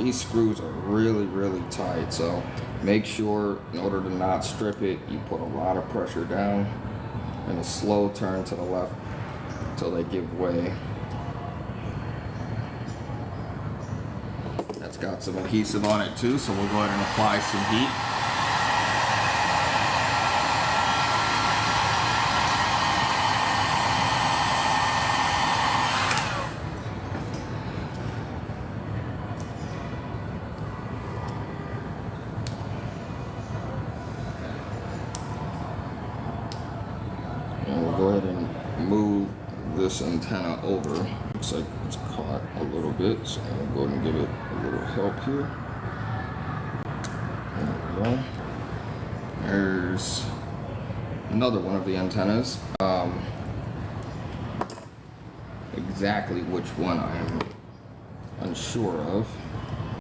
these screws are really tight, so make sure in order to not strip it, you put a lot of pressure down and a slow turn to the left until they give way. That's got some adhesive on it too, so we'll go ahead and apply some heat. And we'll go ahead and move this antenna over. Looks like it's caught a little bit, so I'm gonna go ahead and give it a little help here. There we go. There's another one of the antennas. Exactly which one I am unsure of.